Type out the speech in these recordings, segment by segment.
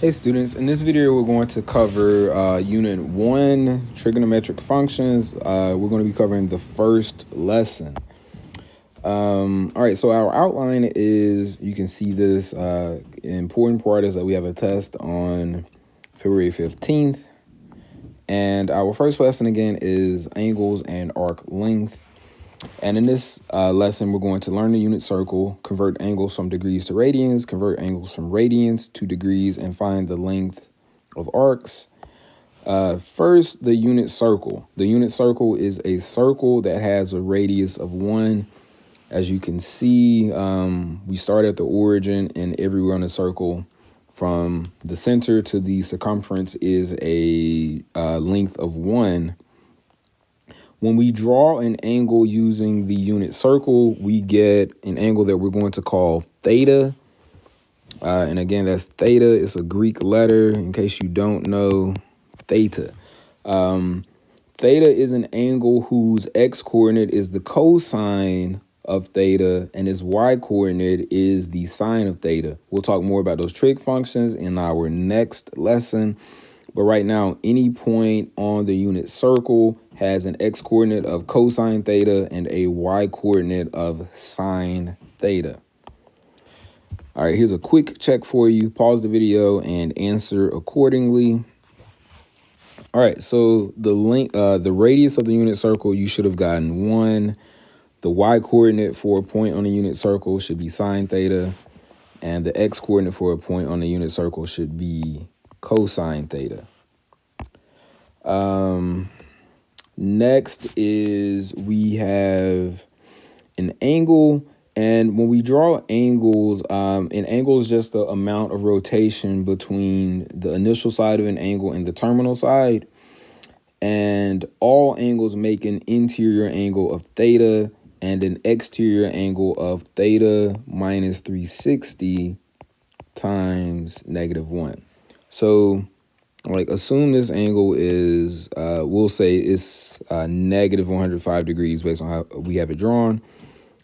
Hey students, in this video we're going to cover Unit 1, Trigonometric Functions. We're going to be covering the first lesson. Alright, so our outline is, you can see this, important part is that we have a test on February 15th. And our first lesson again is angles and arc length. And in this lesson, we're going to learn the unit circle, convert angles from degrees to radians, convert angles from radians to degrees, and find the length of arcs. First, the unit circle. The unit circle is a circle that has a radius of 1. As you can see, we start at the origin, and everywhere on the circle from the center to the circumference is a length of 1. When we draw an angle using the unit circle, we get an angle that we're going to call theta. And again, that's theta. It's a Greek letter, in case you don't know, theta. Theta is an angle whose x-coordinate is the cosine of theta, and its y-coordinate is the sine of theta. We'll talk more about those trig functions in our next lesson. But right now, any point on the unit circle has an x-coordinate of cosine theta and a y-coordinate of sine theta. All right, here's a quick check for you. Pause the video and answer accordingly. All right, so the radius of the unit circle, you should have gotten 1. The y-coordinate for a point on the unit circle should be sine theta, and the x-coordinate for a point on the unit circle should be cosine theta. Next is we have an angle, and when we draw angles, an angle is just the amount of rotation between the initial side of an angle and the terminal side, and all angles make an interior angle of theta and an exterior angle of theta minus 360 times -1. So like, assume this angle is, we'll say it's negative 105 degrees based on how we have it drawn.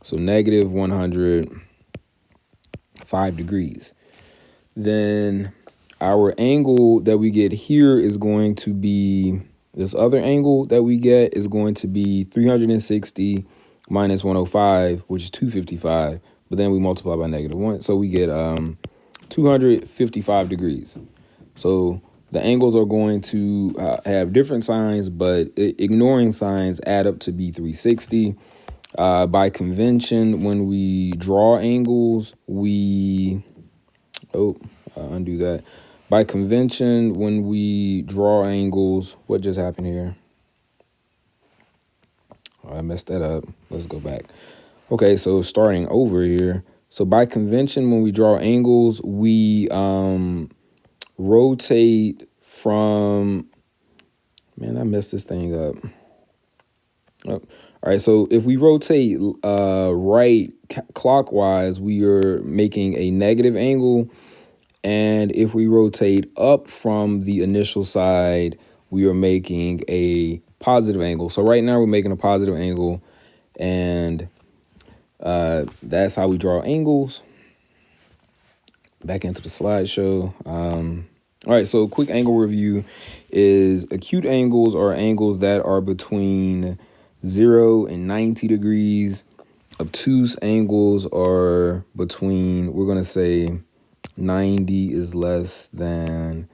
So negative 105 degrees. Then our angle that we get here is going to be, this other angle that we get is going to be 360 minus 105, which is 255. But then we multiply by -1. So we get 255 degrees. So the angles are going to have different signs, but ignoring signs add up to be 360. By convention, when we draw angles, undo that. By convention, when we draw angles, what just happened here? Oh, I messed that up. Let's go back. Okay, so starting over here. So by convention, when we draw angles, we rotate from, man, I messed this thing up. Oh, all right, so if we rotate right clockwise, we are making a negative angle. And if we rotate up from the initial side, we are making a positive angle. So right now we're making a positive angle, and that's how we draw angles. Back into the slideshow. All right, so quick angle review is acute angles are angles that are between 0 and 90 degrees. Obtuse angles are between, we're going to say 90 is less than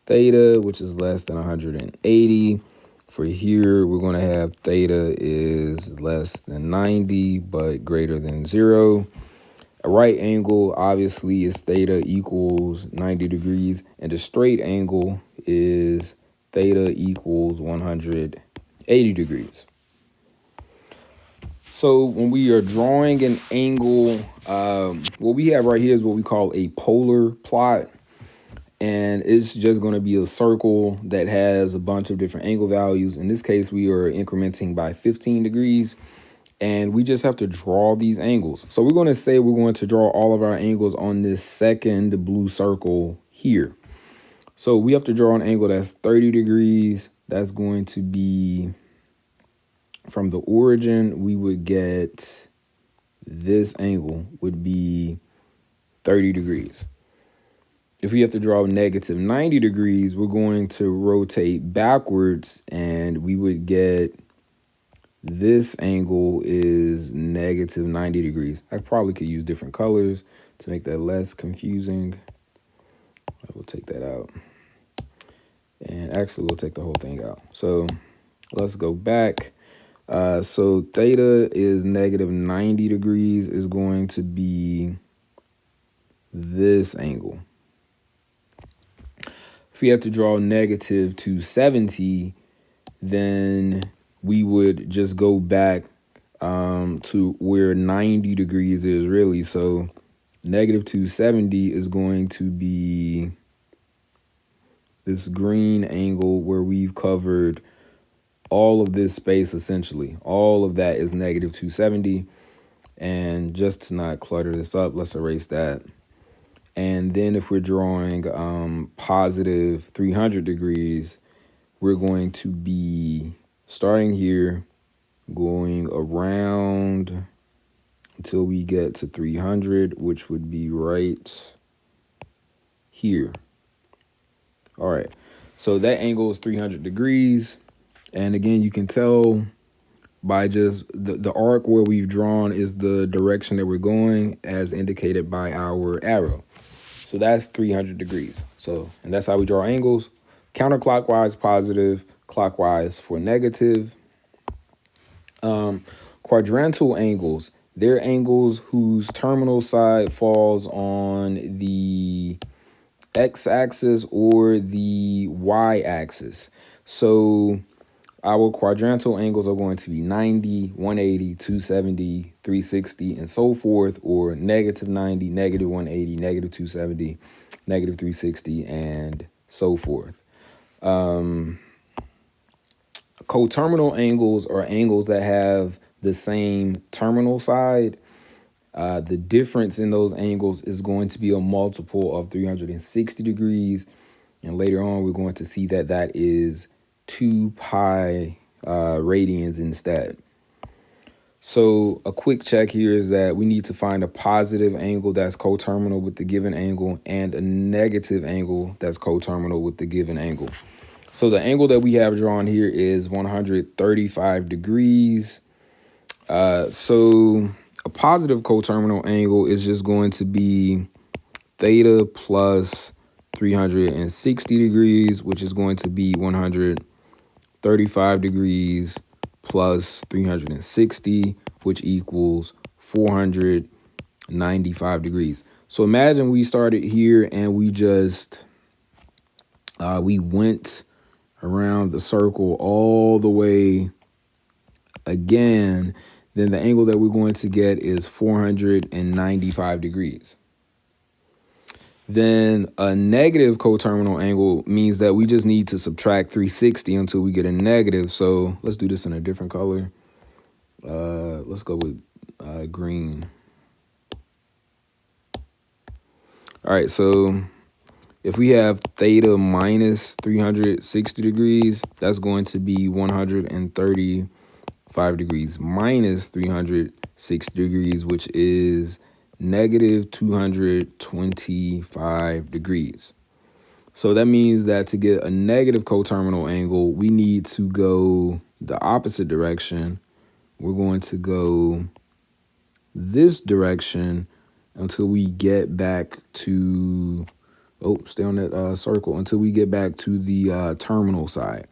theta, which is less than 180. For here, we're going to have theta is less than 90, but greater than 0. A right angle, obviously, is theta equals 90 degrees, and a straight angle is theta equals 180 degrees. So when we are drawing an angle, what we have right here is what we call a polar plot, and it's just going to be a circle that has a bunch of different angle values. In this case, we are incrementing by 15 degrees. And we just have to draw these angles. So we're going to say we're going to draw all of our angles on this second blue circle here. So we have to draw an angle that's 30 degrees. That's going to be from the origin. We would get this angle would be 30 degrees. if we have to draw negative 90 degrees, we're going to rotate backwards, and we would get this angle is negative 90 degrees. I probably could use different colors to make that less confusing. I will take that out. And actually, we'll take the whole thing out. So let's go back. So theta is negative 90 degrees is going to be this angle. If we have to draw negative 270, then we would just go back to where 90 degrees is really. So negative 270 is going to be this green angle where we've covered all of this space essentially. All of that is negative 270. And just to not clutter this up, let's erase that. And then if we're drawing positive 300 degrees, we're going to be starting here, going around until we get to 300, which would be right here. All right, so that angle is 300 degrees. And again, you can tell by just the arc where we've drawn is the direction that we're going as indicated by our arrow. So that's 300 degrees. So, and that's how we draw angles. Counterclockwise, positive, clockwise for negative. Quadrantal angles, they're angles whose terminal side falls on the x-axis or the y-axis. So our quadrantal angles are going to be 90, 180, 270, 360, and so forth, or negative 90, negative 180, negative 270, negative 360, and so forth. Coterminal angles are angles that have the same terminal side. The difference in those angles is going to be a multiple of 360 degrees. And later on, we're going to see that that is 2 pi radians instead. So a quick check here is that we need to find a positive angle that's coterminal with the given angle and a negative angle that's coterminal with the given angle. So the angle that we have drawn here is 135 degrees. So a positive coterminal angle is just going to be theta plus 360 degrees, which is going to be 135 degrees plus 360, which equals 495 degrees. So imagine we started here and we just, we went around the circle all the way again, then the angle that we're going to get is 495 degrees. Then a negative coterminal angle means that we just need to subtract 360 until we get a negative. So let's do this in a different color. Let's go with green. All right, so if we have theta minus 360 degrees, that's going to be 135 degrees minus 360 degrees, which is negative 225 degrees. So that means that to get a negative coterminal angle, we need to go the opposite direction. We're going to go this direction until we get back to, stay on that circle, until we get back to the terminal side.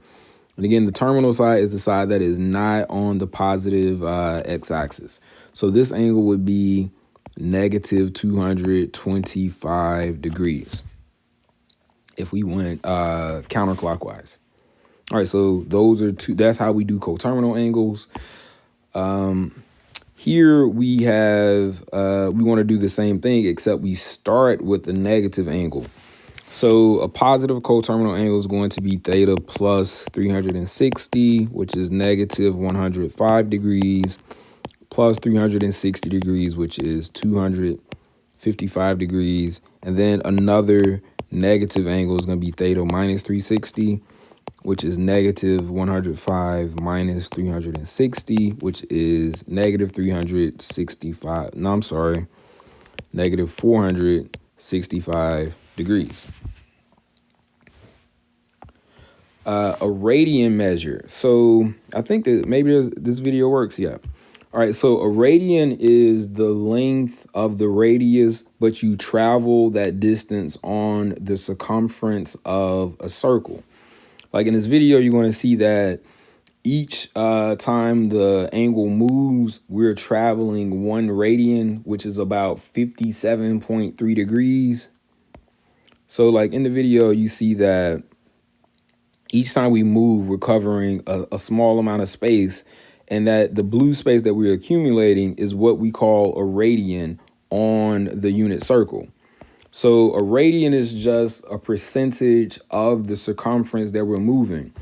And again, the terminal side is the side that is not on the positive x-axis. So this angle would be negative 225 degrees if we went counterclockwise. All right, so those are two. That's how we do coterminal angles. Here we have, we want to do the same thing, except we start with the negative angle. So a positive coterminal angle is going to be theta plus 360, which is negative 105 degrees, plus 360 degrees, which is 255 degrees. And then another negative angle is going to be theta minus 360, which is negative 105 minus 360, which is negative 365. No, I'm sorry, negative 465 degrees. A radian measure. So I think that maybe this video works. Yeah. All right. So a radian is the length of the radius, but you travel that distance on the circumference of a circle. Like in this video, you're going to see that each time the angle moves, we're traveling 1 radian, which is about 57.3 degrees. So like in the video, you see that each time we move, we're covering a small amount of space, and that the blue space that we're accumulating is what we call a radian on the unit circle. So a radian is just a percentage of the circumference that we're moving.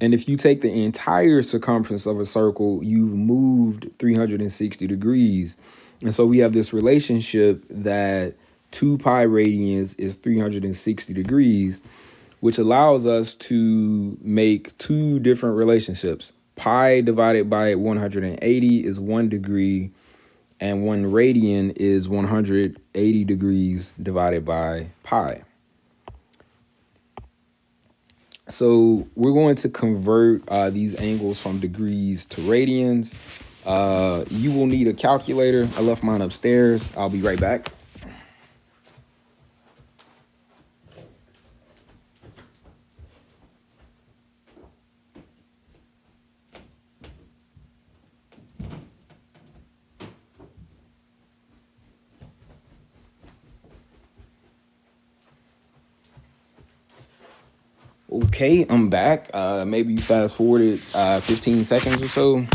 And if you take the entire circumference of a circle, you've moved 360 degrees. And so we have this relationship that 2 pi radians is 360 degrees, which allows us to make 2 different relationships. Pi divided by 180 is 1 degree, and 1 radian is 180 degrees divided by pi. So we're going to convert these angles from degrees to radians. You will need a calculator. I left mine upstairs. I'll be right back. Okay, I'm back. Maybe you fast forwarded 15 seconds or so. All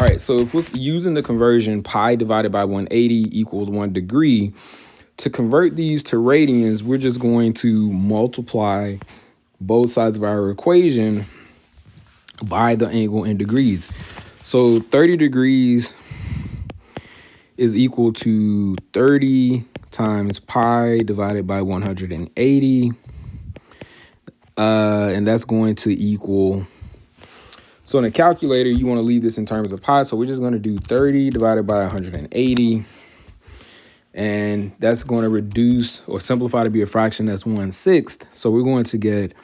right, so if we're using the conversion pi divided by 180 equals 1 degree, to convert these to radians, we're just going to multiply both sides of our equation by the angle in degrees. So 30 degrees is equal to 30 times pi divided by 180. And that's going to equal, so in a calculator, you want to leave this in terms of pi. So we're just going to do 30 divided by 180. And that's going to reduce or simplify to be a fraction that's 1/6. So we're going to get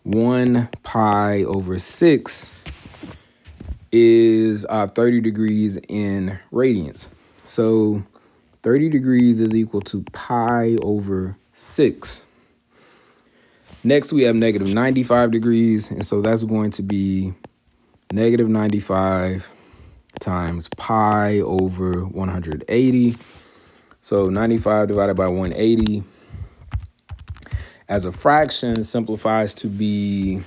1 pi over 6 is 30 degrees in radians. So 30 degrees is equal to pi over 6. Next, we have negative 95 degrees. And so that's going to be negative 95 times pi over 180. So 95 divided by 180 as a fraction simplifies to be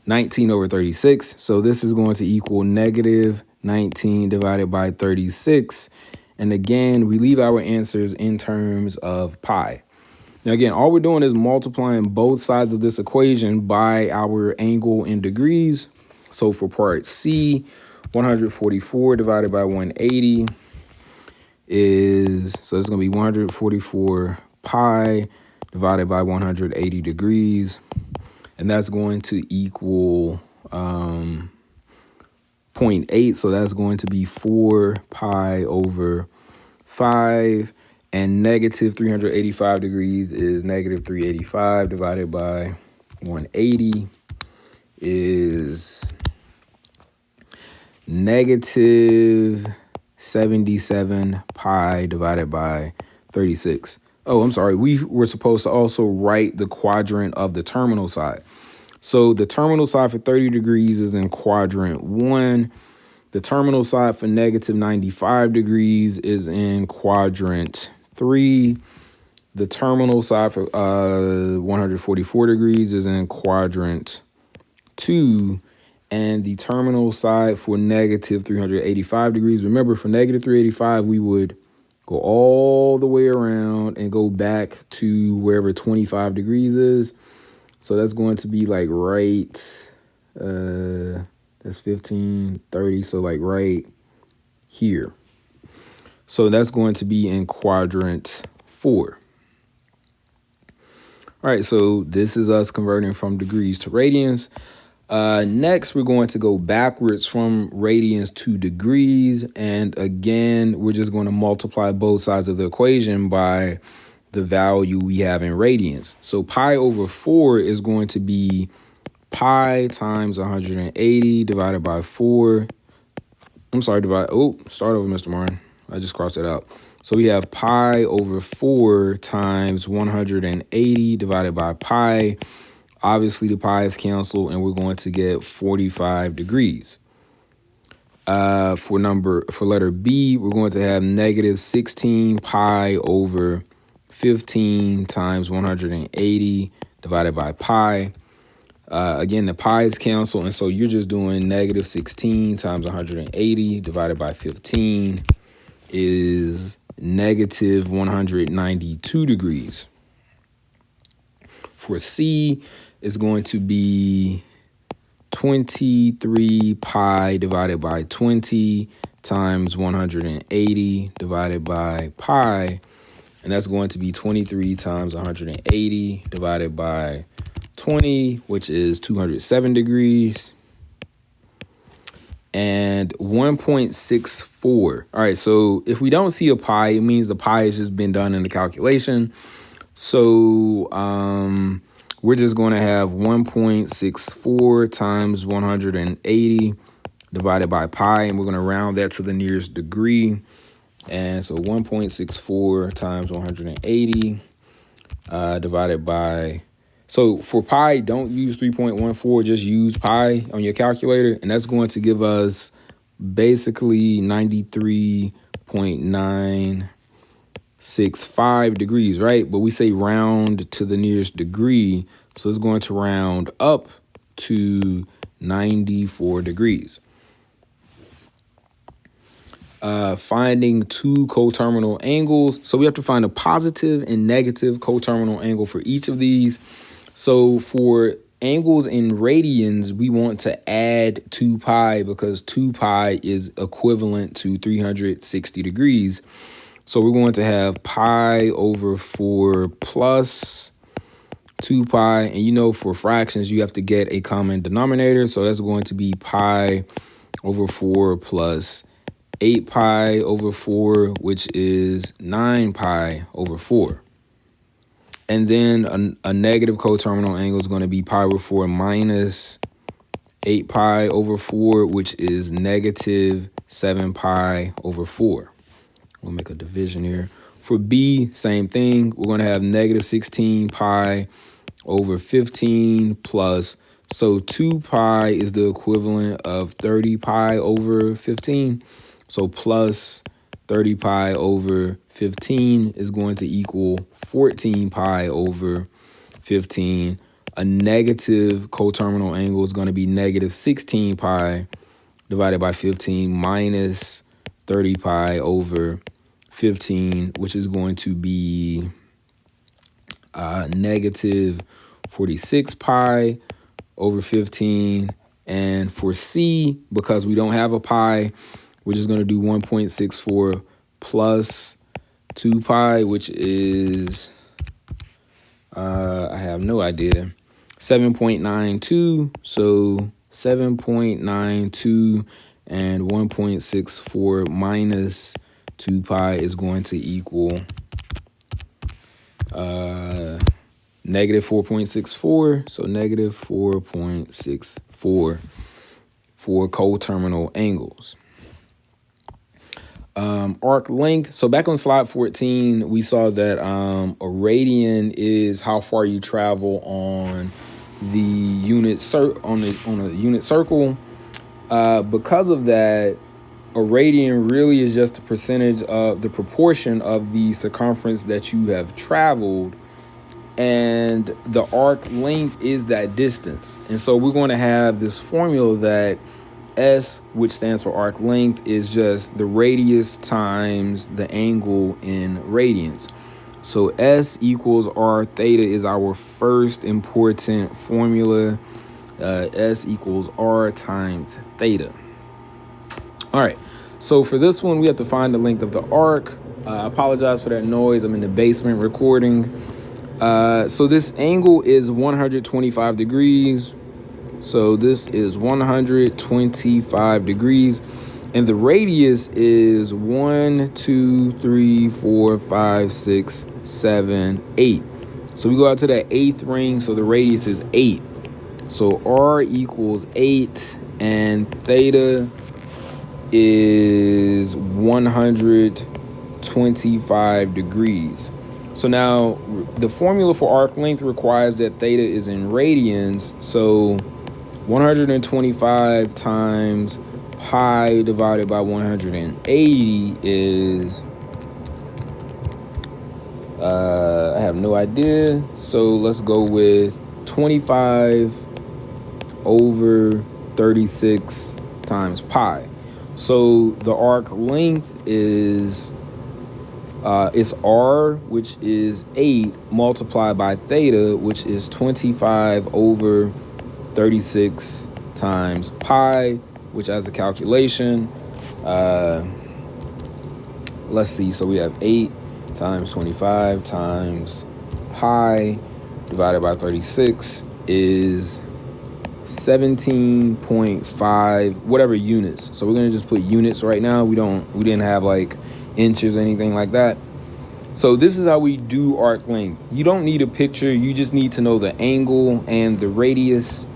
19 over 36. So this is going to equal negative 19 divided by 36. And again, we leave our answers in terms of pi. Now, again, all we're doing is multiplying both sides of this equation by our angle in degrees. So for part C, 144 divided by 180 is, so it's going to be 144 pi divided by 180 degrees. And that's going to equal 0.8. So that's going to be 4 pi over 5. And negative 385 degrees is negative 385 divided by 180 is negative 77 pi divided by 36. Oh, I'm sorry. We were supposed to also write the quadrant of the terminal side. So the terminal side for 30 degrees is in quadrant 1. The terminal side for negative 95 degrees is in quadrant 3. The terminal side for 144 degrees is in quadrant 2. And the terminal side for negative 385 degrees. Remember, for negative 385, we would go all the way around and go back to wherever 25 degrees is. So that's going to be like right, that's 15, 30. So like right here. So that's going to be in quadrant 4. All right, so this is us converting from degrees to radians. Next, we're going to go backwards from radians to degrees. And again, we're just going to multiply both sides of the equation by the value we have in radians. So pi over 4 is going to be pi times 180 divided by 4. I'm sorry, start over, Mr. Martin. I just crossed it out. So we have pi over 4 times 180 divided by pi. Obviously, the pi's cancel, and we're going to get 45 degrees. For letter B, we're going to have negative 16 pi over 15 times 180 divided by pi. Again, the pi's cancel, and so you're just doing negative 16 times 180 divided by 15 is negative 192 degrees. For C, it's going to be 23 pi divided by 20 times 180 divided by pi, and that's going to be 23 times 180 divided by 20, which is 207 degrees, and 1.64. All right, so if we don't see a pi, it means the pi has just been done in the calculation. So we're just going to have 1.64 times 180 divided by pi, and we're going to round that to the nearest degree. And so 1.64 times 180 divided by, so for pi, don't use 3.14, just use pi on your calculator, and that's going to give us basically 93.965 degrees, right? But we say round to the nearest degree, so it's going to round up to 94 degrees. Finding two coterminal angles. So we have to find a positive and negative coterminal angle for each of these. So for angles in radians, we want to add 2 pi because 2 pi is equivalent to 360 degrees. So we're going to have pi over 4 plus 2 pi. And you know, for fractions, you have to get a common denominator. So that's going to be pi over 4 plus 8 pi over 4, which is 9 pi over 4. And then a negative coterminal angle is going to be pi over 4 minus 8 pi over 4, which is negative 7 pi over 4. We'll make a division here. For B, same thing. We're going to have negative 16 pi over 15 plus. So 2 pi is the equivalent of 30 pi over 15. So plus 30 pi over 15 is going to equal 14 pi over 15. A negative coterminal angle is going to be negative 16 pi divided by 15 minus 30 pi over 15, which is going to be negative 46 pi over 15. And for C, because we don't have a pi, we're just going to do 1.64 plus 2 pi, which is, I have no idea, 7.92. So 7.92 and 1.64 minus 2 pi is going to equal negative 4.64. So negative 4.64 for coterminal angles. Arc length. So back on slide 14, we saw that a radian is how far you travel on the unit on a unit circle. Because of that, a radian really is just a percentage of the proportion of the circumference that you have traveled, and the arc length is that distance. And so we're going to have this formula that S, which stands for arc length, is just the radius times the angle in radians. So S equals R theta is our first important formula. S equals R times theta. All right, so for this one, we have to find the length of the arc. I apologize for that noise. I'm in the basement recording. So this angle is 125 degrees. So this is 125 degrees. And the radius is 1, 2, 3, 4, 5, 6, 7, 8. So we go out to that 8th ring, so the radius is 8. So r equals 8, and theta is 125 degrees. So now the formula for arc length requires that theta is in radians. So 125 times pi divided by 180 is, I have no idea. So let's go with 25 over 36 times pi. So the arc length is it's r, which is 8, multiplied by theta, which is 25 over 36 times pi, which has a calculation. Let's see. So we have 8 times 25 times pi divided by 36 is 17.5 whatever units. So we're gonna just put units right now. We didn't have like inches or anything like that. So this is how we do arc length. You don't need a picture, you just need to know the angle and the radius.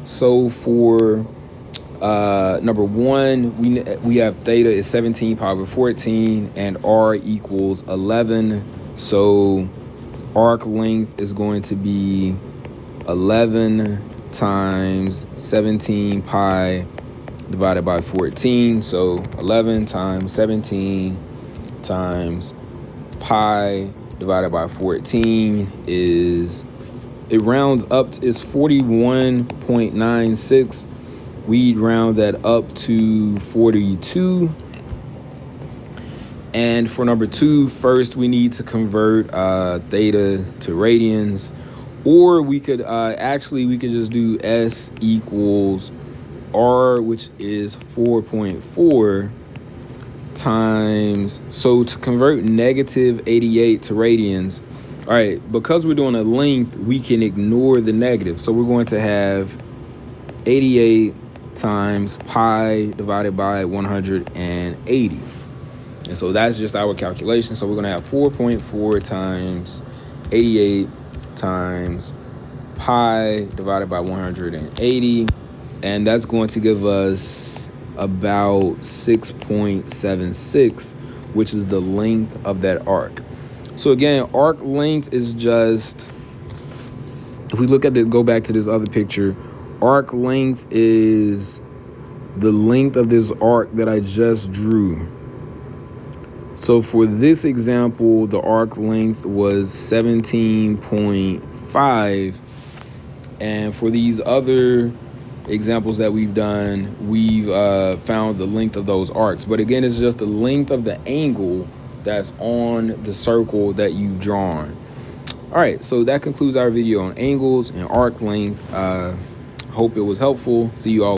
So for number 1, we have theta is 17 pi over 14 and r equals 11. So arc length is going to be 11 times 17 pi divided by 14. So 11 times 17 times pi divided by 14 is, it rounds up, is 41.96. We'd round that up to 42. And for number 2, first we need to convert theta to radians. Or we could we could just do S equals R, which is 4.4 times. So to convert negative 88 to radians, all right, because we're doing a length, we can ignore the negative. So we're going to have 88 times pi divided by 180. And so that's just our calculation. So we're going to have 4.4 times 88 times pi divided by 180, and that's going to give us about 6.76, which is the length of that arc. So again, arc length is just, if we look at the, go back to this other picture, arc length is the length of this arc that I just drew. So for this example, the arc length was 17.5. And for these other examples that we've done, we've found the length of those arcs. But again, it's just the length of the angle that's on the circle that you've drawn. All right, so that concludes our video on angles and arc length. Hope it was helpful. See you all.